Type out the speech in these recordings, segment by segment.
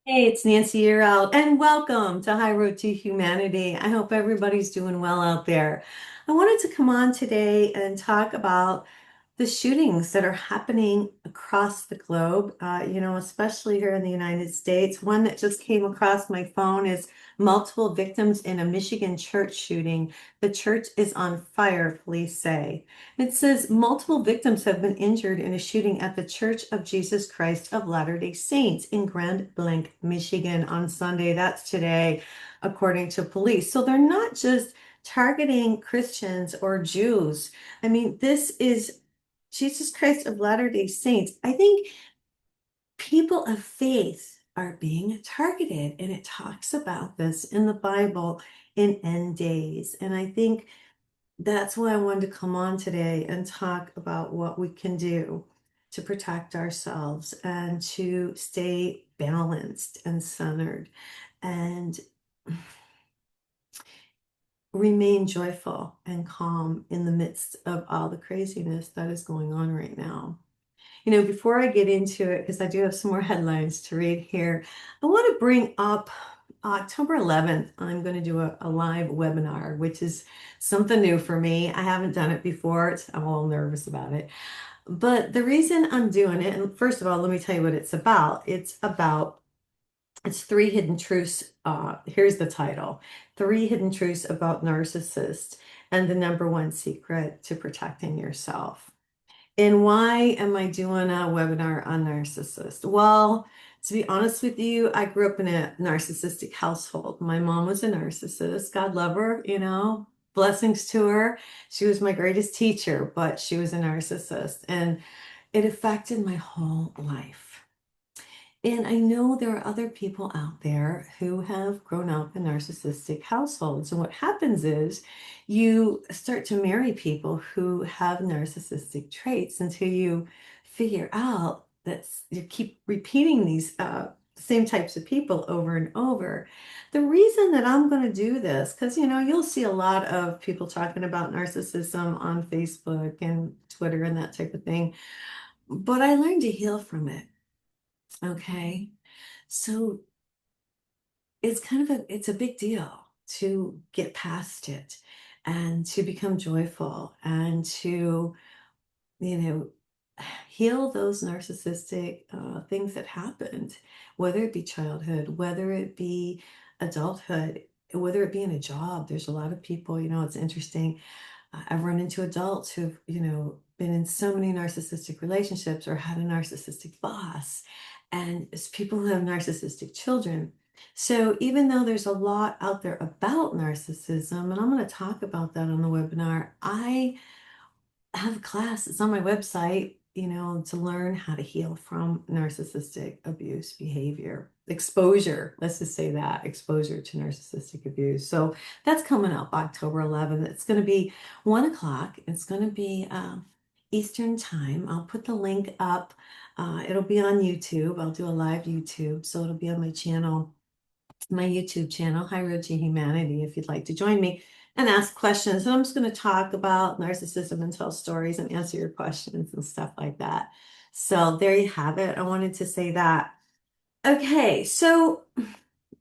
Hey, it's Nancy Year out, and welcome to High Road to Humanity. I hope everybody's doing well out there. I wanted to come on today and talk about the shootings that are happening across the globe, especially here in the United States. One that just came across my phone is multiple victims in a Michigan church shooting. The church is on fire, police say. It says multiple victims have been injured in a shooting at the Church of Jesus Christ of Latter-day Saints in Grand Blanc, Michigan on Sunday. That's today, according to police. So they're not just targeting Christians or Jews. I mean, this is Jesus Christ of Latter-day Saints. I think people of faith are being targeted, and it talks about this in the Bible in end days. And I think that's why I wanted to come on today and talk about what we can do to protect ourselves and to stay balanced and centered and remain joyful and calm in the midst of all the craziness that is going on right now. Before I get into it, because I do have some more headlines to read here, I want to bring up October 11th. I'm going to do a live webinar, which is something new for me. I haven't done it before. I'm a little nervous about it. But the reason I'm doing it, and first of all, let me tell you what it's about. It's three hidden truths. Here's the title: Three Hidden Truths About Narcissists and the Number One Secret to Protecting Yourself. And why am I doing a webinar on narcissists? Well, to be honest with you, I grew up in a narcissistic household. My mom was a narcissist. God love her, blessings to her. She was my greatest teacher, but she was a narcissist, and it affected my whole life. And I know there are other people out there who have grown up in narcissistic households. And what happens is you start to marry people who have narcissistic traits until you figure out that you keep repeating these same types of people over and over. The reason that I'm going to do this, because you'll see a lot of people talking about narcissism on Facebook and Twitter and that type of thing, but I learned to heal from it. Okay. So it's a big deal to get past it and to become joyful and to, you know, heal those narcissistic things that happened, whether it be childhood, whether it be adulthood, whether it be in a job. There's a lot of people, it's interesting. I've run into adults who've, been in so many narcissistic relationships or had a narcissistic boss, and it's people who have narcissistic children. So even though there's a lot out there about narcissism, and I'm going to talk about that on the webinar, I have a class. It's on my website, to learn how to heal from narcissistic abuse behavior. Exposure, let's just say that, exposure to narcissistic abuse. So that's coming up October 11th. It's going to be 1 o'clock. It's going to be Eastern time. I'll put the link up. It'll be on YouTube. I'll do a live YouTube. So it'll be on my YouTube channel, High Road to Humanity, if you'd like to join me and ask questions. And I'm just going to talk about narcissism and tell stories and answer your questions and stuff like that. So there you have it. I wanted to say that. Okay, so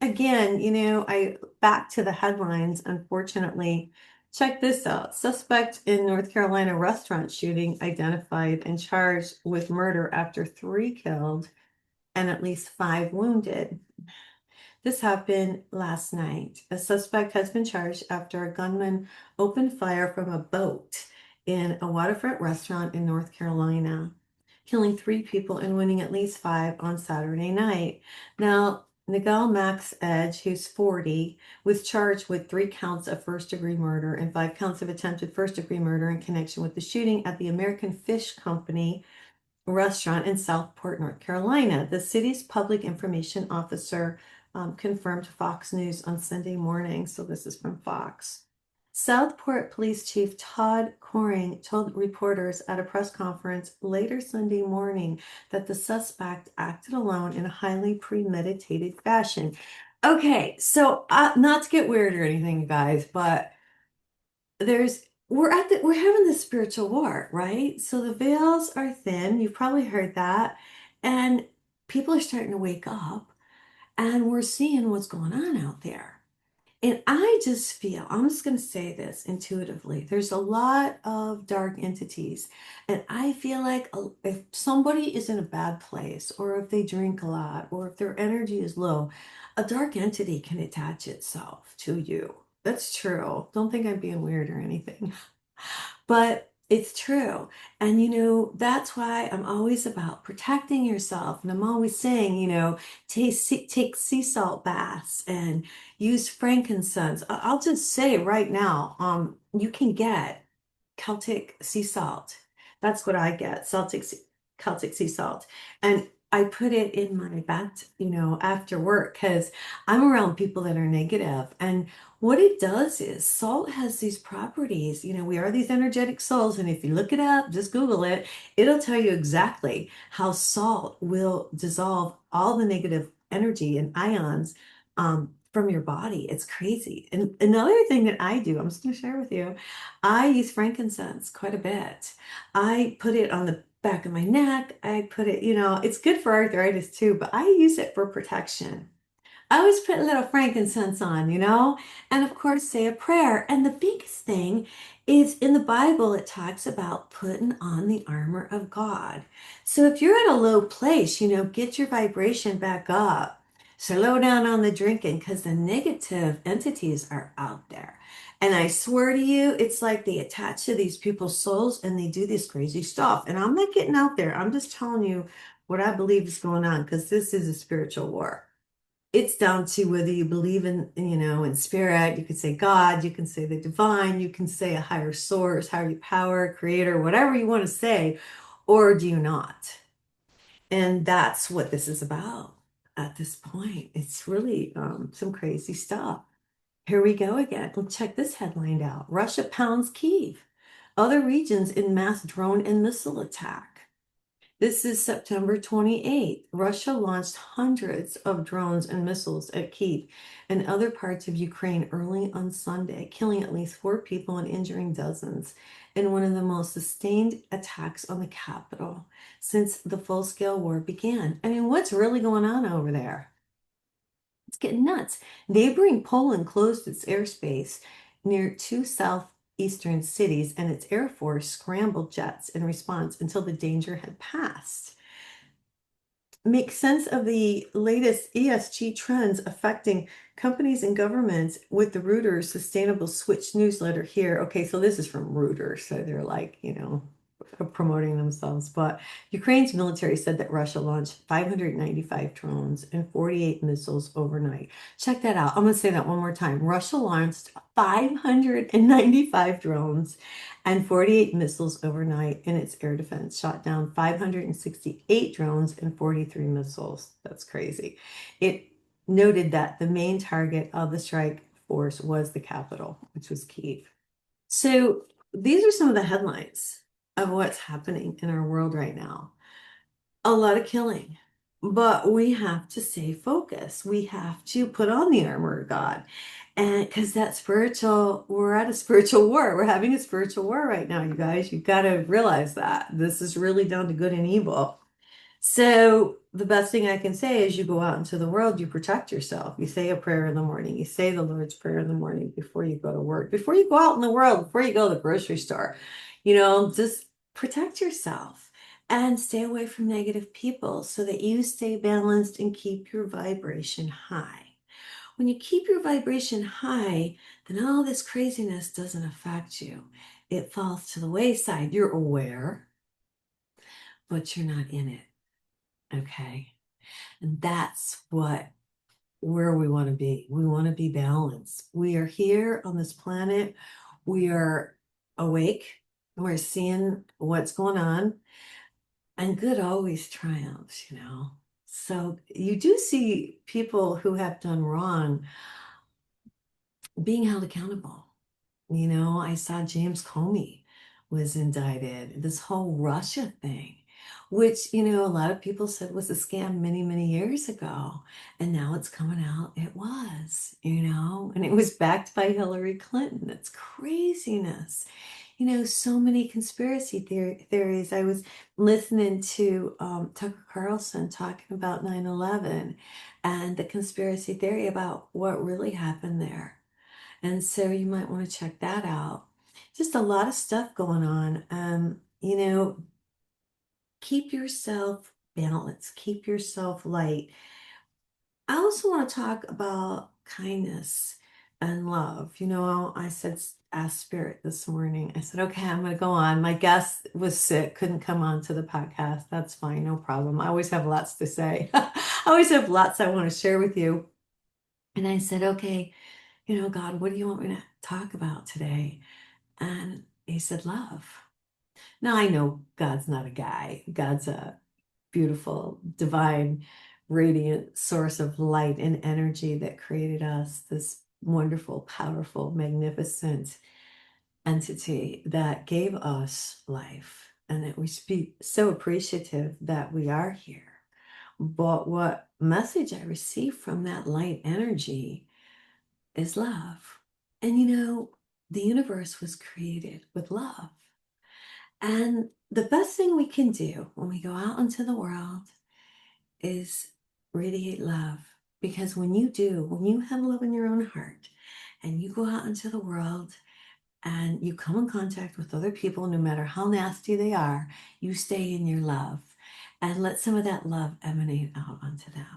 again, I back to the headlines, unfortunately. Check this out. Suspect in North Carolina restaurant shooting identified and charged with murder after three killed and at least five wounded. This happened last night. A suspect has been charged after a gunman opened fire from a boat in a waterfront restaurant in North Carolina, killing three people and wounding at least five on Saturday night. Now, Nigel Max Edge, who's 40, was charged with 3 counts of first-degree murder and 5 counts of attempted first-degree murder in connection with the shooting at the American Fish Company restaurant in Southport, North Carolina. The city's public information officer confirmed to Fox News on Sunday morning. So this is from Fox. Southport Police Chief Todd Coring told reporters at a press conference later Sunday morning that the suspect acted alone in a highly premeditated fashion. Okay, so not to get weird or anything, guys, but we're having this spiritual war, right? So the veils are thin. You've probably heard that. And people are starting to wake up. And we're seeing what's going on out there. And I just feel, I'm just going to say this intuitively, there's a lot of dark entities. And I feel like if somebody is in a bad place, or if they drink a lot, or if their energy is low, a dark entity can attach itself to you. That's true. Don't think I'm being weird or anything. But it's true. And that's why I'm always about protecting yourself. And I'm always saying, take sea salt baths and use frankincense. I'll just say right now, you can get Celtic sea salt. That's what I get, Celtic sea salt. And I put it in my bath, after work because I'm around people that are negative. And what it does is salt has these properties. We are these energetic souls. And if you look it up, just Google it, it'll tell you exactly how salt will dissolve all the negative energy and ions from your body. It's crazy. And another thing that I do, I'm just going to share with you, I use frankincense quite a bit. I put it on the back of my neck. I put it, it's good for arthritis too, but I use it for protection. I always put a little frankincense on, and of course say a prayer. And the biggest thing is in the Bible, it talks about putting on the armor of God. So if you're at a low place, get your vibration back up. Slow down on the drinking because the negative entities are out there. And I swear to you, it's like they attach to these people's souls and they do this crazy stuff. And I'm not getting out there. I'm just telling you what I believe is going on because this is a spiritual war. It's down to whether you believe in spirit. You can say God, you can say the divine, you can say a higher source, higher power, creator, whatever you want to say, or do you not? And that's what this is about at this point. It's really some crazy stuff. Here we go again. Well, check this headline out. Russia pounds Kyiv. Other regions in mass drone and missile attack. This is September 28th. Russia launched hundreds of drones and missiles at Kyiv and other parts of Ukraine early on Sunday, killing at least 4 people and injuring dozens in one of the most sustained attacks on the capital since the full-scale war began. I mean, what's really going on over there? It's getting nuts. Neighboring Poland closed its airspace near two southeastern cities, and its air force scrambled jets in response until the danger had passed. Make sense of the latest ESG trends affecting companies and governments with the Reuters Sustainable Switch newsletter here. Okay, so this is from Reuters, so they're like, promoting themselves. But Ukraine's military said that Russia launched 595 drones and 48 missiles overnight. Check that out. I'm going to say that one more time. Russia launched 595 drones and 48 missiles overnight in its air defense, shot down 568 drones and 43 missiles. That's crazy. It noted that the main target of the strike force was the capital, which was Kyiv. So these are some of the headlines of what's happening in our world right now. A lot of killing, but we have to stay focused. We have to put on the armor of God. And because we're at a spiritual war. We're having a spiritual war right now, you guys. You've got to realize that this is really down to good and evil. So the best thing I can say is you go out into the world, you protect yourself. You say a prayer in the morning. You say the Lord's Prayer in the morning before you go to work, before you go out in the world, before you go to the grocery store. Just protect yourself and stay away from negative people so that you stay balanced and keep your vibration high. When you keep your vibration high, then all this craziness doesn't affect you. It falls to the wayside. You're aware, but you're not in it. Okay. And that's where we want to be. We want to be balanced. We are here on this planet. We are awake. We're seeing what's going on. And good always triumphs. So you do see people who have done wrong being held accountable. I saw James Comey was indicted, this whole Russia thing, which, a lot of people said was a scam many, many years ago. And now it's coming out. It was, and it was backed by Hillary Clinton. It's craziness. so many conspiracy theories. I was listening to Tucker Carlson talking about 9/11 and the conspiracy theory about what really happened there. And so you might want to check that out. Just a lot of stuff going on. Keep yourself balanced, keep yourself light. I also want to talk about kindness and love. I said, ask Spirit this morning. I said, okay, I'm going to go on. My guest was sick, couldn't come on to the podcast. That's fine, no problem. I always have lots to say. I always have lots I want to share with you. And I said, okay, God, what do you want me to talk about today? And he said, love. Now I know God's not a guy, God's a beautiful, divine, radiant source of light and energy that created us, this wonderful, powerful, magnificent entity that gave us life, and that we speak so appreciative that we are here. But what message I receive from that light energy is love. And the universe was created with love. And the best thing we can do when we go out into the world is radiate love. Because when you do, when you have love in your own heart and you go out into the world and you come in contact with other people, no matter how nasty they are, you stay in your love and let some of that love emanate out onto them.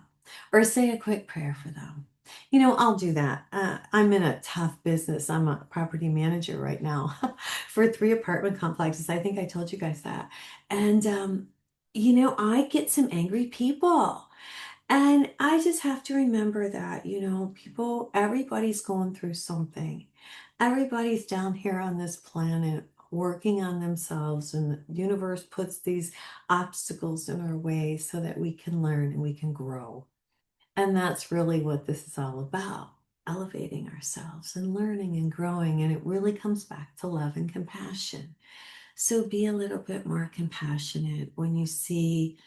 Or say a quick prayer for them. I'll do that. I'm in a tough business. I'm a property manager right now for 3 apartment complexes. I think I told you guys that. And, I get some angry people. And I just have to remember that, everybody's going through something. Everybody's down here on this planet working on themselves, and the universe puts these obstacles in our way so that we can learn and we can grow. And that's really what this is all about, elevating ourselves and learning and growing. And it really comes back to love and compassion. So be a little bit more compassionate when you see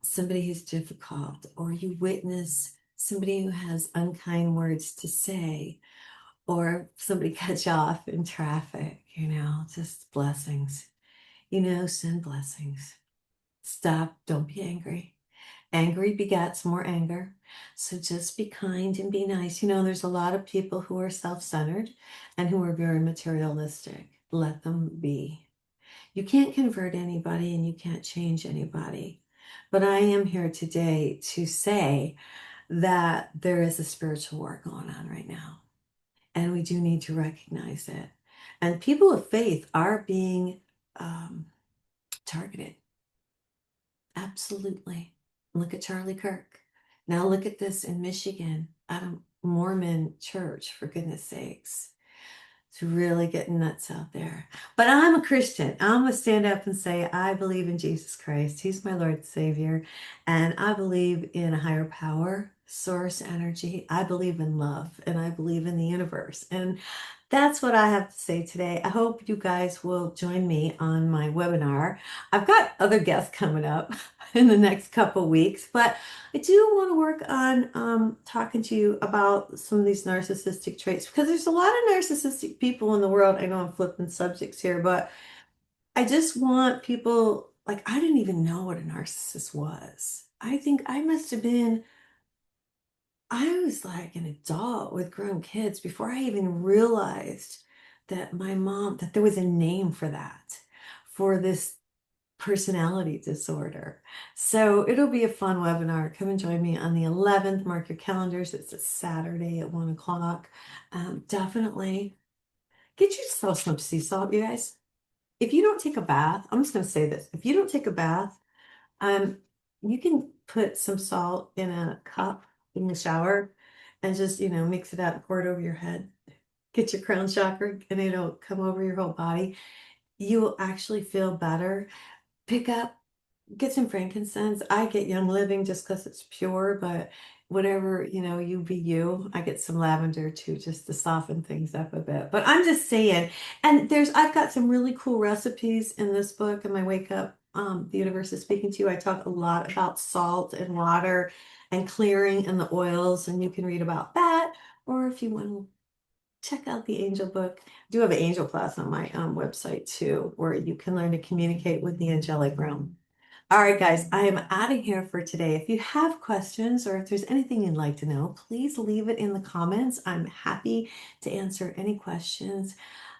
somebody who's difficult, or you witness somebody who has unkind words to say, or somebody cuts you off in traffic, just blessings, send blessings. Stop, don't be angry. Angry begets more anger. So just be kind and be nice. There's a lot of people who are self-centered and who are very materialistic. Let them be. You can't convert anybody and you can't change anybody. But I am here today to say that there is a spiritual war going on right now. And we do need to recognize it. And people of faith are being targeted. Absolutely. Look at Charlie Kirk. Now look at this in Michigan at a Mormon church, for goodness sakes. It's really getting nuts out there. But I'm a Christian. I'm going to stand up and say, I believe in Jesus Christ. He's my Lord and Savior. And I believe in a higher power, source energy. I believe in love, and I believe in the universe. And that's what I have to say today. I hope you guys will join me on my webinar. I've got other guests coming up in the next couple weeks, but I do want to work on talking to you about some of these narcissistic traits, because there's a lot of narcissistic people in the world. I know I'm flipping subjects here, but I just want people, like, I didn't even know what a narcissist was. I think I was like an adult with grown kids before I even realized that there was a name for that, for this personality disorder. So it'll be a fun webinar. Come and join me on the 11th. Mark your calendars. It's a Saturday at 1 o'clock. Definitely get yourself some sea salt, you guys. If you don't take a bath, I'm just going to say this. If you don't take a bath, um, you can put some salt in a cup in the shower and just, mix it out and pour it over your head. Get your crown chakra and it'll come over your whole body. You will actually feel better. Pick up Get some frankincense. I get Young Living just because it's pure, but whatever, you be you. I get some lavender too, just to soften things up a bit. But I'm just saying, and I've got some really cool recipes in this book, in my Wake Up, The Universe is Speaking to You. I talk a lot about salt and water and clearing and the oils, and you can read about that. Or if you want to check out the angel book. I do have an angel class on my website too, where you can learn to communicate with the angelic realm. All right, guys, I am out of here for today. If you have questions or if there's anything you'd like to know, please leave it in the comments. I'm happy to answer any questions.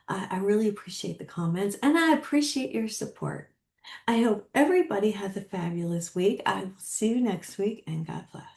I really appreciate the comments and I appreciate your support. I hope everybody has a fabulous week. I will see you next week and God bless.